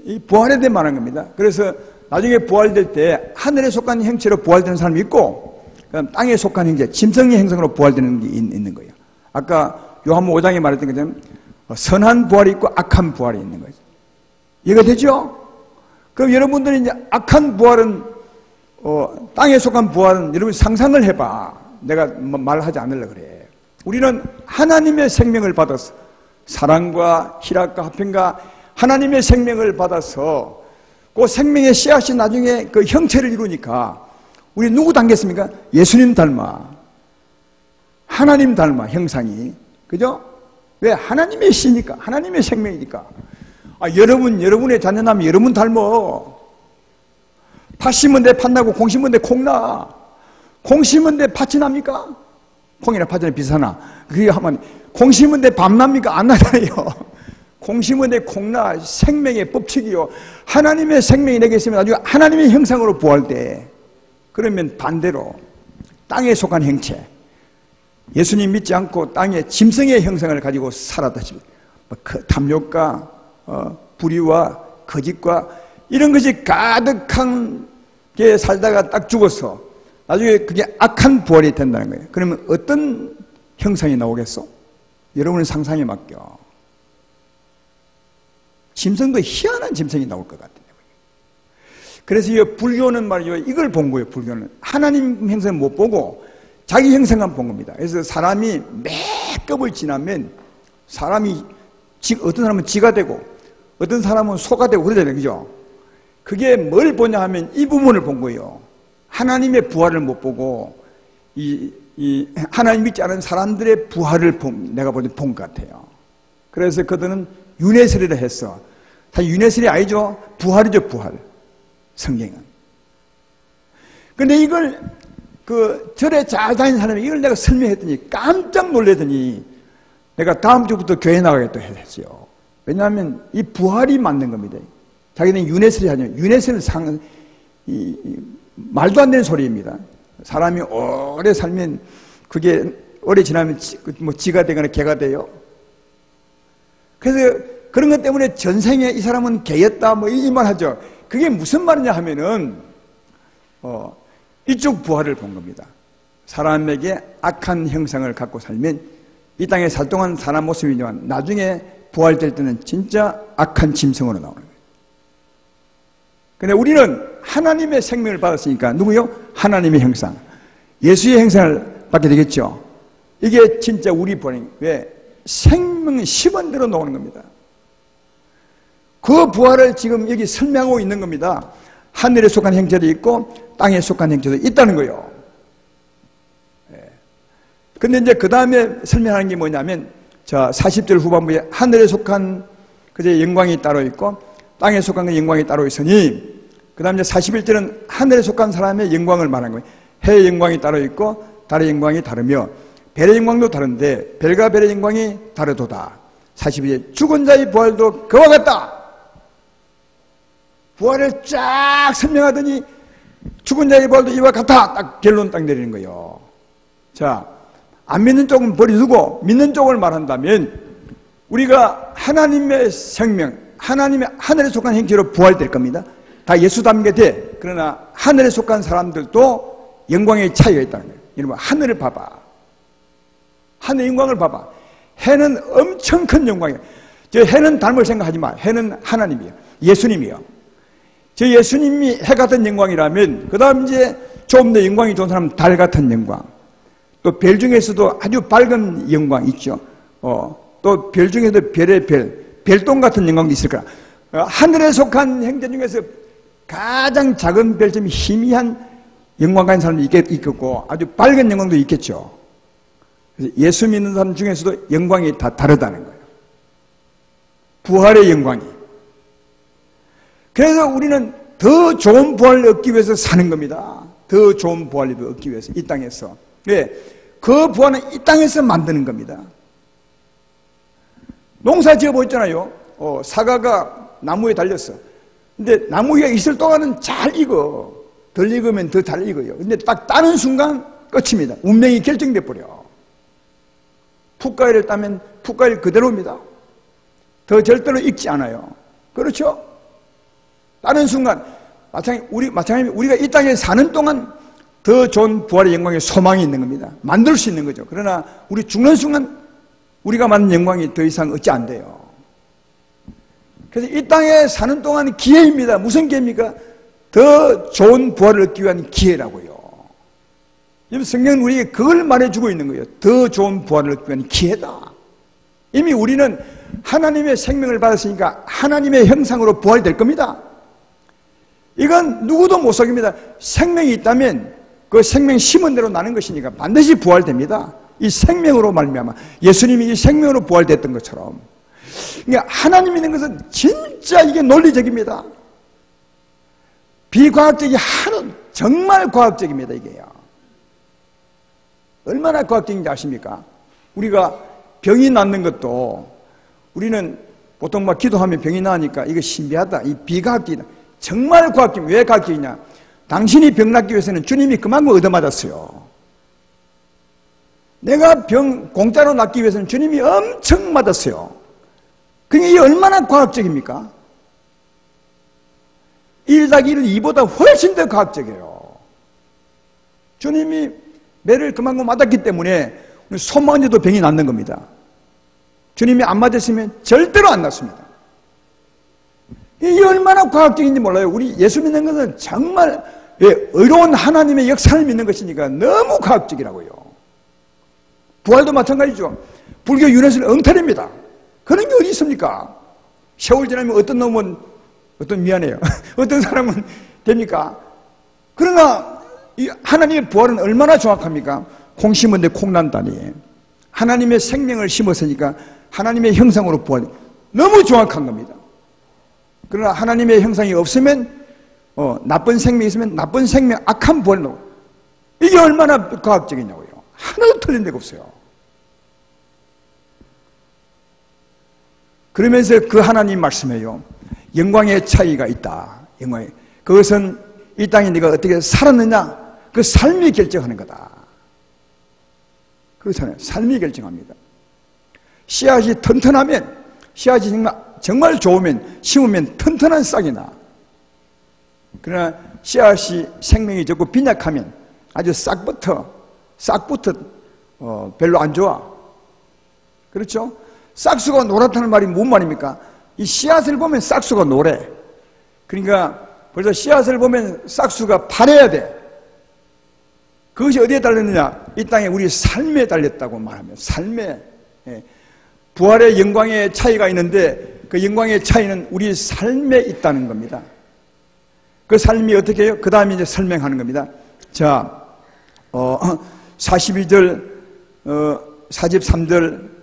이 부활에 대해 말한 겁니다. 그래서 나중에 부활될 때 하늘에 속한 형체로 부활되는 사람이 있고, 그다음 땅에 속한 형체, 짐승의 형상으로 부활되는 게 있는 거예요. 아까 요한복음 5장에 말했던 것처럼 선한 부활이 있고 악한 부활이 있는 거죠. 이해가 되죠? 그럼 여러분들이 이제 악한 부활은, 땅에 속한 부활은 여러분 상상을 해봐. 내가 말하지 않으려고 그래. 우리는 하나님의 생명을 받아서, 사랑과 희락과 화평과 하나님의 생명을 받아서 그 생명의 씨앗이 나중에 그 형체를 이루니까 우리 누구 닮겠습니까? 예수님 닮아. 하나님 닮아, 형상이. 그죠? 왜? 하나님의 씨니까. 하나님의 생명이니까. 여러분의 자녀나면 여러분 닮어. 팥 심은 데 팥 나고 콩 심은 데 콩 나. 콩 심은 데 팥이 납니까? 콩이나 팥이나 비슷하나? 그게 하면 콩 심은 데 밥 납니까? 안 나잖아요. 콩 심은 데 콩 나. 생명의 법칙이요. 하나님의 생명이 내게 있으면 나중에 하나님의 형상으로 부활돼. 그러면 반대로 땅에 속한 형체, 예수님 믿지 않고 땅의 짐승의 형상을 가지고 살았다시피 탐욕과 불의와 거짓과 이런 것이 가득한 게 살다가 딱 죽어서 나중에 그게 악한 부활이 된다는 거예요. 그러면 어떤 형상이 나오겠어? 여러분의 상상에 맡겨. 짐승도 희한한 짐승이 나올 것 같아요. 그래서 이 불교는 말이죠, 이걸 본 거예요. 불교는 하나님 형상을 못 보고 자기 형상만 본 겁니다. 그래서 사람이 매급을 지나면 사람이 어떤 사람은 쥐가 되고 어떤 사람은 소가 되고 그러잖아요. 그죠? 그게 뭘 보냐 하면 이 부분을 본 거예요. 하나님의 부활을 못 보고 이 하나님 믿지 않은 사람들의 부활을 내가 본 것 같아요. 그래서 그들은 윤회설이라 했어. 사실 윤회설이 아니죠. 부활이죠, 부활. 성경은. 근데 이걸 절에 잘 다니는 사람이 이걸 내가 설명했더니 깜짝 놀라더니 내가 다음 주부터 교회 나가겠다 했어요. 왜냐하면 이 부활이 맞는 겁니다. 자기는 윤회설이 하냐면 윤회설은 말도 안 되는 소리입니다. 사람이 오래 살면 그게 오래 지나면 쥐가 되거나 개가 돼요. 그래서 그런 것 때문에 전생에 이 사람은 개였다 이 말 하죠. 그게 무슨 말이냐 하면은 이쪽 부활을 본 겁니다. 사람에게 악한 형상을 갖고 살면 이 땅에 살 동안 사람 모습이지만 나중에 부활될 때는 진짜 악한 짐승으로 나오는 거예요. 근데 우리는 하나님의 생명을 받았으니까 누구요? 하나님의 형상, 예수의 형상을 받게 되겠죠. 이게 진짜 우리 본인. 왜? 생명은 10원대로 나오는 겁니다. 그 부활을 지금 여기 설명하고 있는 겁니다. 하늘에 속한 형체도 있고 땅에 속한 형체도 있다는 거예요. 근데 이제 그 다음에 설명하는 게 뭐냐면, 자, 40절 후반부에 하늘에 속한 그제 영광이 따로 있고 땅에 속한 그 영광이 따로 있으니, 그 다음에 41절은 하늘에 속한 사람의 영광을 말하는 거예요. 해의 영광이 따로 있고 달의 영광이 다르며 별의 영광도 다른데 별과 별의 영광이 다르도다. 42절 죽은 자의 부활도 그와 같다. 부활을 쫙 설명하더니 죽은 자의 부활도 이와 같아. 딱 결론 딱 내리는 거예요. 자, 안 믿는 쪽은 버려두고 믿는 쪽을 말한다면 우리가 하나님의 생명, 하나님의 하늘에 속한 형체로 부활될 겁니다. 다 예수 닮게 돼. 그러나 하늘에 속한 사람들도 영광의 차이가 있다는 거예요. 여러분, 하늘을 봐봐. 하늘 영광을 봐봐. 해는 엄청 큰 영광이에요. 저 해는 닮을 생각하지 마. 해는 하나님이에요. 예수님이요. 저 예수님이 해 같은 영광이라면 그 다음 이제 좀 더 영광이 좋은 사람은 달 같은 영광, 또 별 중에서도 아주 밝은 영광 있죠. 또 별 중에서도 별의 별똥 같은 영광도 있을 거야. 하늘에 속한 형제 중에서 가장 작은 별점이 희미한 영광 가진 사람도 있겠고 아주 밝은 영광도 있겠죠. 그래서 예수 믿는 사람 중에서도 영광이 다 다르다는 거예요. 부활의 영광이. 그래서 우리는 더 좋은 부활을 얻기 위해서 사는 겁니다. 더 좋은 부활을 얻기 위해서 이 땅에서. 왜? 그 부활은 이 땅에서 만드는 겁니다. 농사 지어보고 있잖아요. 사과가 나무에 달렸어. 근데 나무 위에 있을 동안은 잘 익어. 덜 익으면 더 잘 익어요. 근데 딱 따는 순간 끝입니다. 운명이 결정돼 버려. 풋과일을 따면 풋과일 그대로입니다. 더 절대로 익지 않아요. 그렇죠? 다른 순간 마찬가지로 우리가 이 땅에 사는 동안 더 좋은 부활의 영광의 소망이 있는 겁니다. 만들 수 있는 거죠. 그러나 우리 죽는 순간 우리가 만든 영광이 더 이상 어찌 안 돼요. 그래서 이 땅에 사는 동안 기회입니다. 무슨 기회입니까? 더 좋은 부활을 얻기 위한 기회라고요. 성경은 우리에게 그걸 말해주고 있는 거예요. 더 좋은 부활을 얻기 위한 기회다. 이미 우리는 하나님의 생명을 받았으니까 하나님의 형상으로 부활이 될 겁니다. 이건 누구도 못 속입니다. 생명이 있다면 그 생명 심은 대로 나는 것이니까 반드시 부활됩니다. 이 생명으로 말미암아 예수님이 이 생명으로 부활됐던 것처럼. 그러니까 하나님 있는 것은 진짜 이게 논리적입니다. 비과학적이 하루 정말 과학적입니다. 이게요. 얼마나 과학적인지 아십니까? 우리가 병이 낫는 것도 우리는 보통 막 기도하면 병이 나으니까 이거 신비하다. 이 비과학적이다. 정말 과학적이냐? 왜 과학적이냐? 당신이 병 낫기 위해서는 주님이 그만큼 얻어맞았어요. 내가 병 공짜로 낫기 위해서는 주님이 엄청 맞았어요. 그게 이게 얼마나 과학적입니까? 1+1은 2보다 훨씬 더 과학적이에요. 주님이 매를 그만큼 맞았기 때문에 손만 얹어도 병이 낫는 겁니다. 주님이 안 맞았으면 절대로 안 낫습니다. 이게 얼마나 과학적인지 몰라요. 우리 예수 믿는 것은 정말 의로운 하나님의 역사를 믿는 것이니까 너무 과학적이라고요. 부활도 마찬가지죠. 불교 유네스는 엉터리입니다. 그런 게 어디 있습니까? 세월 지나면 어떤 놈은 미안해요. 어떤 사람은 됩니까? 그러나 이 하나님의 부활은 얼마나 정확합니까? 콩 심은데 콩 난다니. 하나님의 생명을 심었으니까 하나님의 형상으로 부활이 너무 정확한 겁니다. 그러나 하나님의 형상이 없으면 나쁜 생명이 있으면 나쁜 생명, 악한 부활이 나오고. 이게 얼마나 과학적이냐고요. 하나도 틀린 데가 없어요. 그러면서 그 하나님 말씀해요. 영광의 차이가 있다. 영광의. 그것은 이 땅에 네가 어떻게 살았느냐? 그 삶이 결정하는 거다. 그렇잖아요. 삶이 결정합니다. 씨앗이 튼튼하면, 씨앗이 정말 좋으면, 심으면 튼튼한 싹이 나. 그러나 씨앗이 생명이 적고 빈약하면 아주 싹부터 별로 안 좋아. 그렇죠? 싹수가 노랗다는 말이 뭔 말입니까? 이 씨앗을 보면 싹수가 노래. 그러니까 벌써 씨앗을 보면 싹수가 파래야 돼. 그것이 어디에 달렸느냐? 이 땅에 우리 삶에 달렸다고 말하면 삶에. 부활의 영광의 차이가 있는데 그 영광의 차이는 우리 삶에 있다는 겁니다. 그 삶이 어떻게 해요? 그 다음에 이제 설명하는 겁니다. 자, 42절, 43절,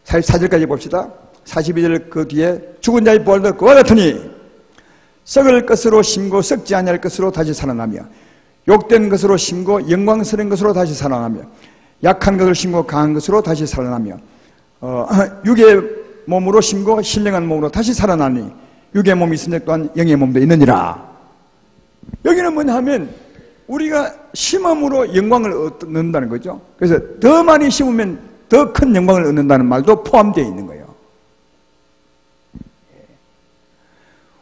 44절까지 봅시다. 42절 그 뒤에 죽은 자의 부활도 그와 같으니 썩을 것으로 심고 썩지 아니할 것으로 다시 살아나며 욕된 것으로 심고 영광스러운 것으로 다시 살아나며 약한 것을 심고 강한 것으로 다시 살아나며 육의 몸으로 심고 신령한 몸으로 다시 살아나니 육의 몸이 있으니 또한 영의 몸도 있느니라. 여기는 뭐냐 하면 우리가 심음으로 영광을 얻는다는 거죠. 그래서 더 많이 심으면 더 큰 영광을 얻는다는 말도 포함되어 있는 거예요.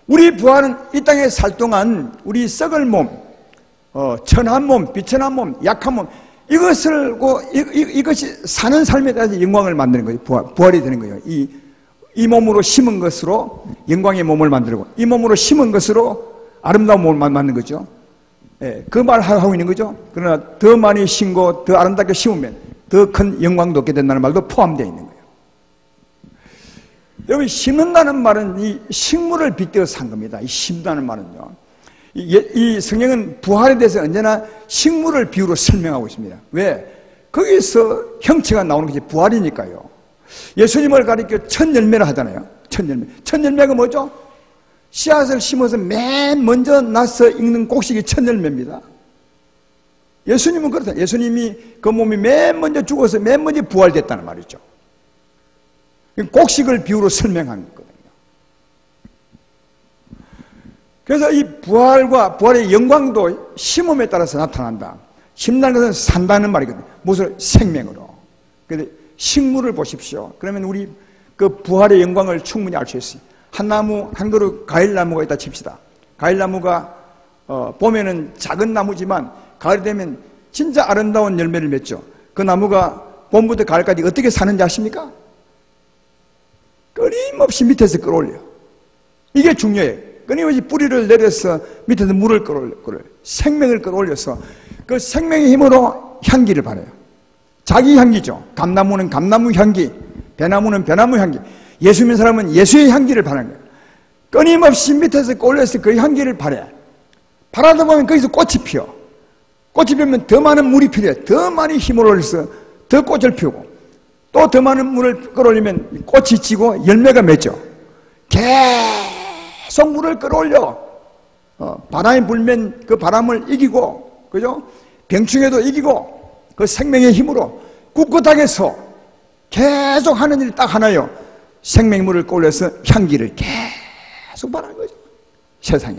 우리 부활은 이 땅에 살 동안 우리 썩을 몸, 천한 몸, 비천한 몸, 약한 몸 이것이 사는 삶에 대해서 영광을 만드는 거예요. 부활이 되는 거예요. 이 몸으로 심은 것으로 영광의 몸을 만들고 이 몸으로 심은 것으로 아름다운 몸을 만드는 거죠. 그 말 하고 있는 거죠. 그러나 더 많이 심고 더 아름답게 심으면 더 큰 영광도 얻게 된다는 말도 포함되어 있는 거예요. 여러분, 심는다는 말은 이 식물을 빗대어서 한 겁니다. 이 심다는 말은요. 이 성경은 부활에 대해서 언제나 식물을 비유로 설명하고 있습니다. 왜? 거기서 형체가 나오는 것이 부활이니까요. 예수님을 가리켜 첫 열매를 하잖아요. 첫 열매. 첫 열매가 뭐죠? 씨앗을 심어서 맨 먼저 나서 익는 곡식이 첫 열매입니다. 예수님은 그렇다. 예수님이 그 몸이 맨 먼저 죽어서 맨 먼저 부활됐다는 말이죠. 곡식을 비유로 설명하는 거거든요. 그래서 이 부활의 영광도 심음에 따라서 나타난다. 심다는 것은 산다는 말이거든요. 무엇을? 생명으로. 그런데 식물을 보십시오. 그러면 우리 그 부활의 영광을 충분히 알 수 있어요. 한 나무, 한 그루 과일나무가 있다 칩시다. 과일나무가 봄에는 작은 나무지만 가을이 되면 진짜 아름다운 열매를 맺죠. 그 나무가 봄부터 가을까지 어떻게 사는지 아십니까? 끊임없이 밑에서 끌어올려. 이게 중요해요. 끊임없이 뿌리를 내려서 밑에서 물을 끌어올려. 생명을 끌어올려서 그 생명의 힘으로 향기를 발해요. 자기 향기죠. 감나무는 감나무 향기, 배나무는 배나무 향기. 예수 믿는 사람은 예수의 향기를 발하는 거예요. 끊임없이 밑에서 끌어올려서 그 향기를 발해. 발하다 보면 거기서 꽃이 피어. 꽃이 피우면 더 많은 물이 필요해. 더 많이 힘을 올려서 더 꽃을 피우고 또 더 많은 물을 끌어올리면 꽃이 지고 열매가 맺죠. 계속 물을 끌어올려. 바람이 불면 그 바람을 이기고, 그죠? 병충해도 이기고, 그 생명의 힘으로 꿋꿋하게 서 계속 하는 일이 딱 하나요. 생명의 물을 끌어올려서 향기를 계속 발하는 거죠. 세상에.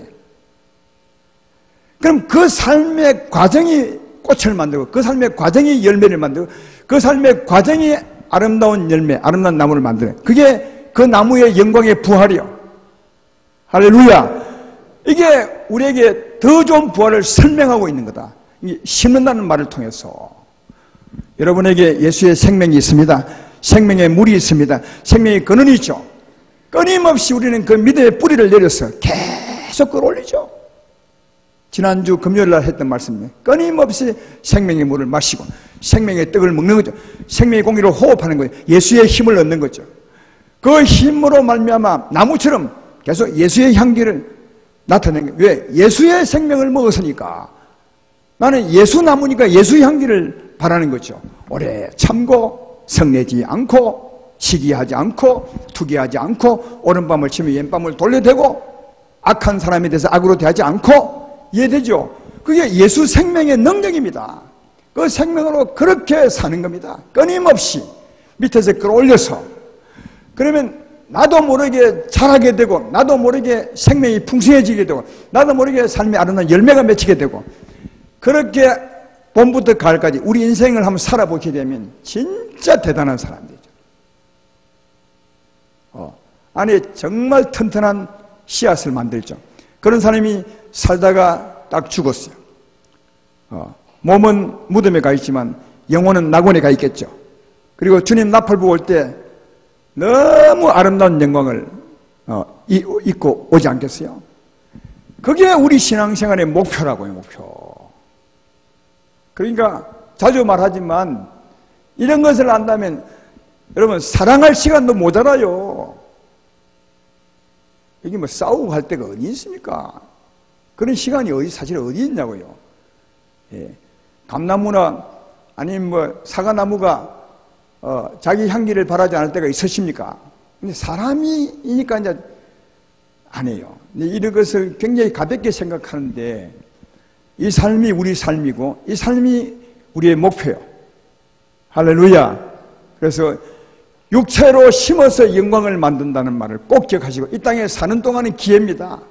그럼 그 삶의 과정이 꽃을 만들고, 그 삶의 과정이 열매를 만들고, 그 삶의 과정이 아름다운 열매, 아름다운 나무를 만드는, 그게 그 나무의 영광의 부활이요. 할렐루야. 이게 우리에게 더 좋은 부활을 설명하고 있는 거다. 심는다는 말을 통해서 여러분에게 예수의 생명이 있습니다. 생명의 물이 있습니다. 생명의 근원이 있죠. 끊임없이 우리는 그 믿음의 뿌리를 내려서 계속 끌어올리죠. 지난주 금요일날 했던 말씀이에요. 끊임없이 생명의 물을 마시고 생명의 떡을 먹는 거죠. 생명의 공기를 호흡하는 거죠. 예수의 힘을 얻는 거죠. 그 힘으로 말미암아 나무처럼 계속 예수의 향기를 나타내는 거예요. 왜? 예수의 생명을 먹었으니까. 나는 예수 나무니까 예수의 향기를 바라는 거죠. 오래 참고 성내지 않고 시기하지 않고 투기하지 않고 오른밤을 치며 왼밤을 돌려대고 악한 사람에 대해서 악으로 대하지 않고, 이해되죠? 그게 예수 생명의 능력입니다. 그 생명으로 그렇게 사는 겁니다. 끊임없이 밑에서 끌어올려서. 그러면 나도 모르게 자라게 되고, 나도 모르게 생명이 풍성해지게 되고, 나도 모르게 삶의 아름다운 열매가 맺히게 되고, 그렇게 봄부터 가을까지 우리 인생을 한번 살아보게 되면 진짜 대단한 사람 되죠. 안에 정말 튼튼한 씨앗을 만들죠. 그런 사람이 살다가 딱 죽었어요. 몸은 무덤에 가 있지만 영혼은 낙원에 가 있겠죠. 그리고 주님 나팔부 올 때 너무 아름다운 영광을 잊고 오지 않겠어요? 그게 우리 신앙생활의 목표라고요, 목표. 그러니까 자주 말하지만 이런 것을 안다면 여러분 사랑할 시간도 모자라요. 여기 뭐 싸우고 할 때가 어디 있습니까? 그런 시간이 사실 어디 있냐고요. 예. 감나무나 아니면 뭐 사과나무가 자기 향기를 바라지 않을 때가 있으십니까? 근데 사람이니까 이제 안 해요. 이런 것을 굉장히 가볍게 생각하는데 이 삶이 우리 삶이고 이 삶이 우리의 목표예요. 할렐루야. 그래서 육체로 심어서 영광을 만든다는 말을 꼭 기억하시고 이 땅에 사는 동안은 기회입니다.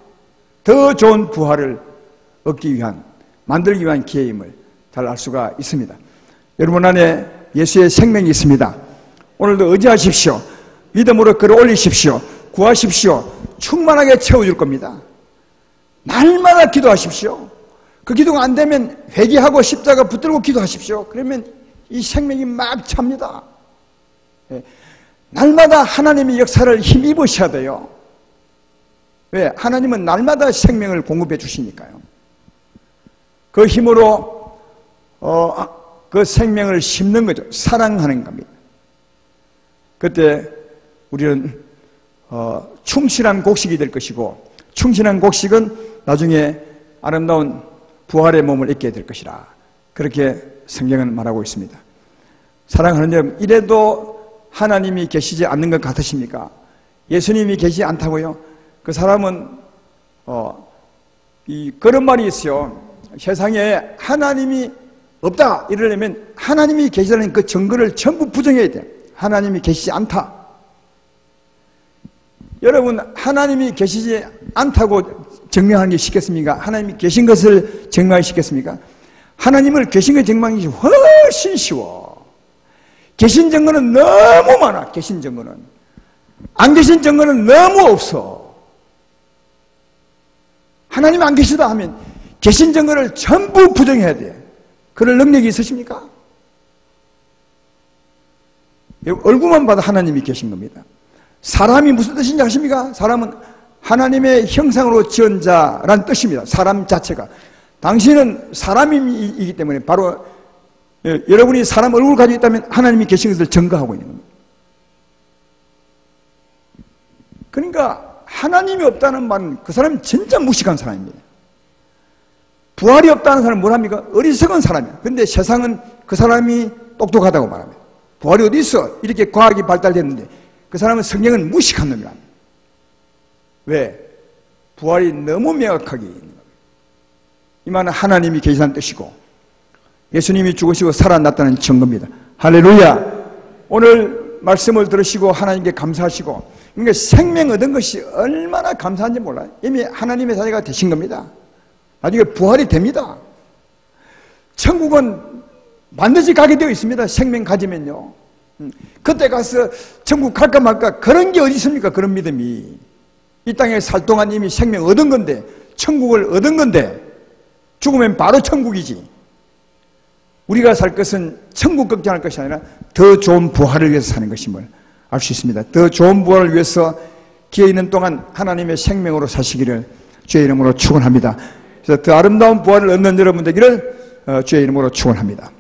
더 좋은 부활을 얻기 위한, 만들기 위한 기회임을 잘 알 수가 있습니다. 여러분 안에 예수의 생명이 있습니다. 오늘도 의지하십시오. 믿음으로 끌어올리십시오. 구하십시오. 충만하게 채워줄 겁니다. 날마다 기도하십시오. 그 기도가 안 되면 회개하고 십자가 붙들고 기도하십시오. 그러면 이 생명이 막 찹니다. 날마다 하나님의 역사를 힘입으셔야 돼요. 왜? 하나님은 날마다 생명을 공급해 주시니까요. 그 힘으로 그 생명을 심는 거죠. 사랑하는 겁니다. 그때 우리는 충실한 곡식이 될 것이고 충실한 곡식은 나중에 아름다운 부활의 몸을 입게 될 것이라 그렇게 성경은 말하고 있습니다. 사랑하는 여러분, 이래도 하나님이 계시지 않는 것 같으십니까? 예수님이 계시지 않다고요? 그 사람은 그런 말이 있어요. 세상에 하나님이 없다 이러려면 하나님이 계시다는 그 증거를 전부 부정해야 돼. 하나님이 계시지 않다. 여러분, 하나님이 계시지 않다고 증명하는 게 쉽겠습니까? 하나님이 계신 것을 증명하기 쉽겠습니까? 하나님을 계신 것을 증명하기 훨씬 쉬워. 계신 증거는 너무 많아. 계신 증거는. 안 계신 증거는 너무 없어. 하나님 안 계시다 하면 계신 증거를 전부 부정해야 돼. 그럴 능력이 있으십니까? 얼굴만 봐도 하나님이 계신 겁니다. 사람이 무슨 뜻인지 아십니까? 사람은 하나님의 형상으로 지은 자란 뜻입니다. 사람 자체가. 당신은 사람이기 때문에 바로 여러분이 사람 얼굴을 가지고 있다면 하나님이 계신 것을 증거하고 있는 겁니다. 그러니까 하나님이 없다는 말은 그 사람이 진짜 무식한 사람입니다. 부활이 없다는 사람은 뭐랍니까? 어리석은 사람이에요. 그런데 세상은 그 사람이 똑똑하다고 말합니다. 부활이 어디 있어? 이렇게 과학이 발달됐는데 그 사람은 성경은 무식한 놈이랍니다. 왜? 부활이 너무 명확하게 있는 겁니다. 이 말은 하나님이 계시다는 뜻이고 예수님이 죽으시고 살아났다는 증거입니다. 할렐루야! 오늘 말씀을 들으시고 하나님께 감사하시고 그러니까 생명 얻은 것이 얼마나 감사한지 몰라요. 이미 하나님의 자녀가 되신 겁니다. 나중에 부활이 됩니다. 천국은 반드시 가게 되어 있습니다. 생명 가지면요. 그때 가서 천국 갈까 말까 그런 게 어디 있습니까? 그런 믿음이. 이 땅에 살 동안 이미 생명 얻은 건데 천국을 얻은 건데 죽으면 바로 천국이지. 우리가 살 것은 천국 걱정할 것이 아니라 더 좋은 부활을 위해서 사는 것임을 알 수 있습니다. 더 좋은 부활을 위해서 기회 있는 동안 하나님의 생명으로 사시기를 주의 이름으로 축원합니다. 그래서 더 아름다운 부활을 얻는 여러분 되기를 주의 이름으로 축원합니다.